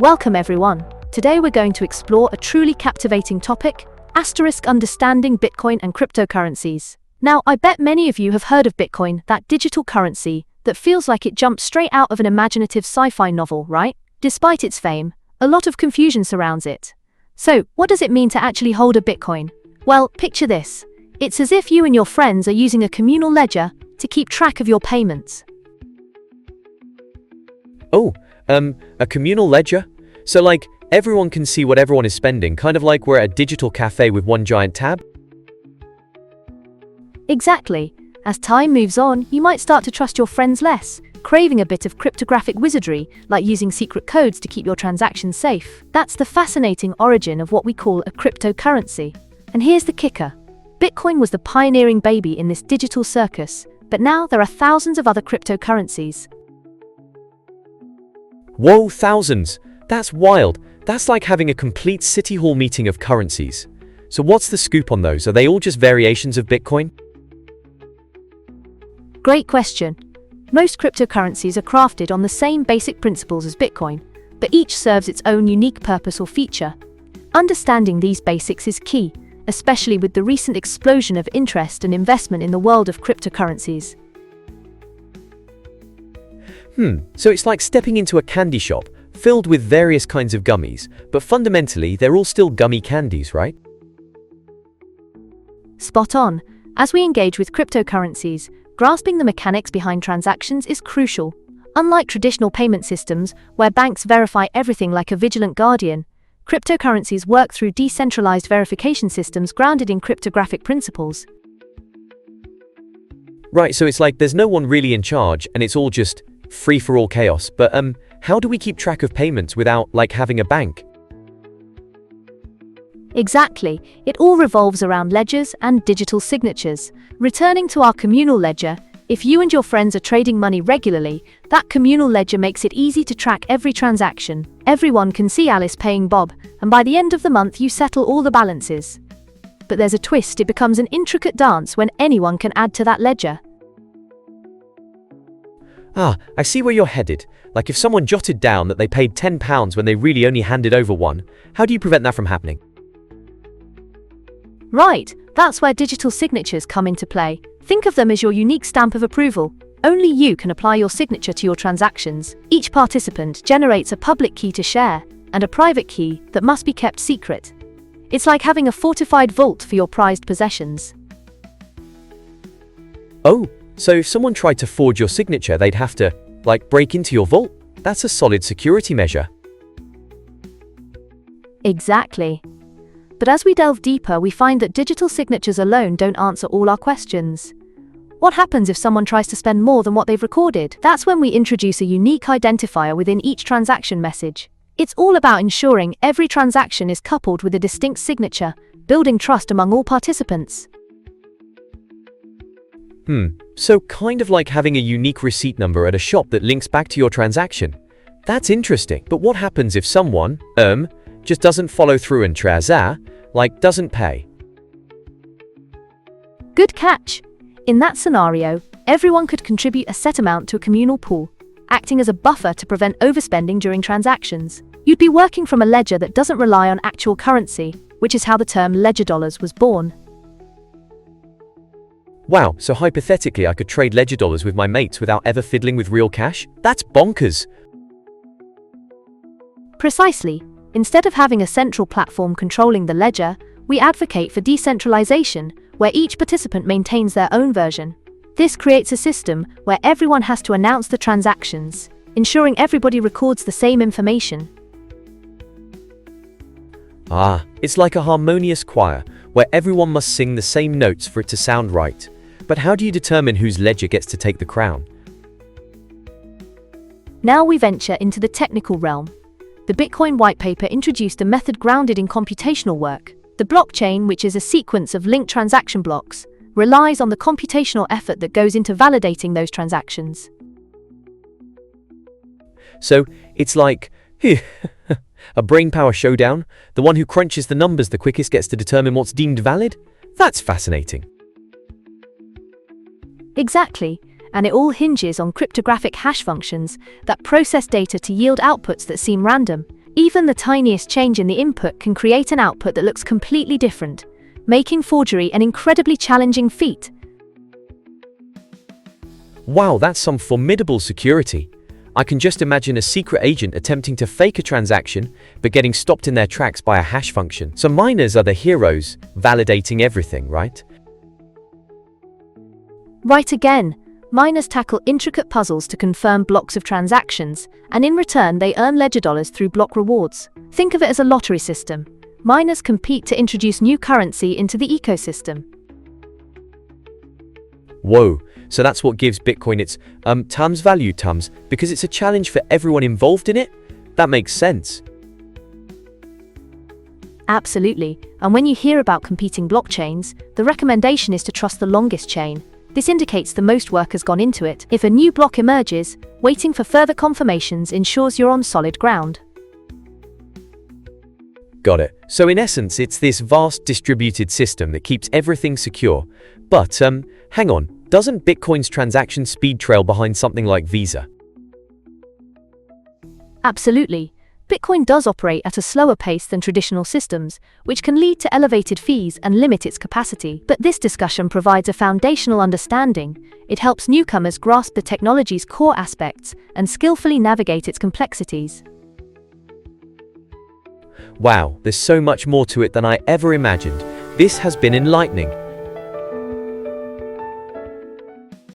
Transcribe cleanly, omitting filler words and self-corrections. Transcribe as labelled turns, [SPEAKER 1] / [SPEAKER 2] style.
[SPEAKER 1] Welcome everyone. Today we're going to explore a truly captivating topic, understanding Bitcoin and cryptocurrencies. Now, I bet many of you have heard of Bitcoin, that digital currency that feels like it jumped straight out of an imaginative sci-fi novel, right? Despite its fame, a lot of confusion surrounds it. So, what does it mean to actually hold a Bitcoin? Well, picture this. It's as if you and your friends are using a communal ledger to keep track of your payments.
[SPEAKER 2] Oh, a communal ledger? So like, everyone can see what everyone is spending, kind of like we're at a digital cafe with one giant tab?
[SPEAKER 1] Exactly. As time moves on, you might start to trust your friends less, craving a bit of cryptographic wizardry, like using secret codes to keep your transactions safe. That's the fascinating origin of what we call a cryptocurrency. And here's the kicker. Bitcoin was the pioneering baby in this digital circus, but now there are thousands of other cryptocurrencies.
[SPEAKER 2] Whoa, thousands! That's wild. That's like having a complete city hall meeting of currencies. So what's the scoop on those? Are they all just variations of Bitcoin?
[SPEAKER 1] Great question. Most cryptocurrencies are crafted on the same basic principles as Bitcoin, but each serves its own unique purpose or feature. Understanding these basics is key, especially with the recent explosion of interest and investment in the world of cryptocurrencies.
[SPEAKER 2] So it's like stepping into a candy shop filled with various kinds of gummies, but fundamentally they're all still gummy candies, right?
[SPEAKER 1] Spot on. As we engage with cryptocurrencies, grasping the mechanics behind transactions is crucial. Unlike traditional payment systems, where banks verify everything like a vigilant guardian, cryptocurrencies work through decentralized verification systems grounded in cryptographic principles.
[SPEAKER 2] Right, so it's like there's no one really in charge and it's all just free-for-all chaos. But how do we keep track of payments without, like, having a bank?
[SPEAKER 1] Exactly. It all revolves around ledgers and digital signatures. Returning to our communal ledger, if you and your friends are trading money regularly, that communal ledger makes it easy to track every transaction. Everyone can see Alice paying Bob, and by the end of the month you settle all the balances. But there's a twist. It becomes an intricate dance when anyone can add to that ledger.
[SPEAKER 2] I see where you're headed. Like if someone jotted down that they paid £10 when they really only handed over one, how do you prevent that from happening?
[SPEAKER 1] Right, that's where digital signatures come into play. Think of them as your unique stamp of approval. Only you can apply your signature to your transactions. Each participant generates a public key to share, and a private key that must be kept secret. It's like having a fortified vault for your prized possessions.
[SPEAKER 2] Oh, so if someone tried to forge your signature, they'd have to, like, break into your vault? That's a solid security measure.
[SPEAKER 1] Exactly. But as we delve deeper, we find that digital signatures alone don't answer all our questions. What happens if someone tries to spend more than what they've recorded? That's when we introduce a unique identifier within each transaction message. It's all about ensuring every transaction is coupled with a distinct signature, building trust among all participants.
[SPEAKER 2] So kind of like having a unique receipt number at a shop that links back to your transaction. That's interesting. But what happens if someone, just doesn't follow through and doesn't pay?
[SPEAKER 1] Good catch. In that scenario, everyone could contribute a set amount to a communal pool, acting as a buffer to prevent overspending during transactions. You'd be working from a ledger that doesn't rely on actual currency, which is how the term ledger dollars was born.
[SPEAKER 2] Wow, so hypothetically I could trade ledger dollars with my mates without ever fiddling with real cash? That's bonkers!
[SPEAKER 1] Precisely. Instead of having a central platform controlling the ledger, we advocate for decentralization, where each participant maintains their own version. This creates a system where everyone has to announce the transactions, ensuring everybody records the same information.
[SPEAKER 2] It's like a harmonious choir, where everyone must sing the same notes for it to sound right. But how do you determine whose ledger gets to take the crown?
[SPEAKER 1] Now we venture into the technical realm. The Bitcoin white paper introduced a method grounded in computational work. The blockchain, which is a sequence of linked transaction blocks, relies on the computational effort that goes into validating those transactions.
[SPEAKER 2] So it's like a brainpower showdown? The one who crunches the numbers the quickest gets to determine what's deemed valid? That's fascinating.
[SPEAKER 1] Exactly, and it all hinges on cryptographic hash functions that process data to yield outputs that seem random. Even the tiniest change in the input can create an output that looks completely different, making forgery an incredibly challenging feat.
[SPEAKER 2] Wow, that's some formidable security. I can just imagine a secret agent attempting to fake a transaction, but getting stopped in their tracks by a hash function. So miners are the heroes, validating everything, right?
[SPEAKER 1] Right again. Miners tackle intricate puzzles to confirm blocks of transactions, and in return they earn ledger dollars through block rewards. Think of it as a lottery system. Miners compete to introduce new currency into the ecosystem.
[SPEAKER 2] Whoa, so that's what gives Bitcoin its times value terms, because it's a challenge for everyone involved in it? That makes sense.
[SPEAKER 1] Absolutely. And when you hear about competing blockchains, the recommendation is to trust the longest chain. This indicates the most work has gone into it. If a new block emerges, waiting for further confirmations ensures you're on solid ground.
[SPEAKER 2] Got it. So in essence, it's this vast distributed system that keeps everything secure. But, hang on, doesn't Bitcoin's transaction speed trail behind something like Visa?
[SPEAKER 1] Absolutely. Bitcoin does operate at a slower pace than traditional systems, which can lead to elevated fees and limit its capacity. But this discussion provides a foundational understanding. It helps newcomers grasp the technology's core aspects and skillfully navigate its complexities.
[SPEAKER 2] Wow, there's so much more to it than I ever imagined. This has been enlightening.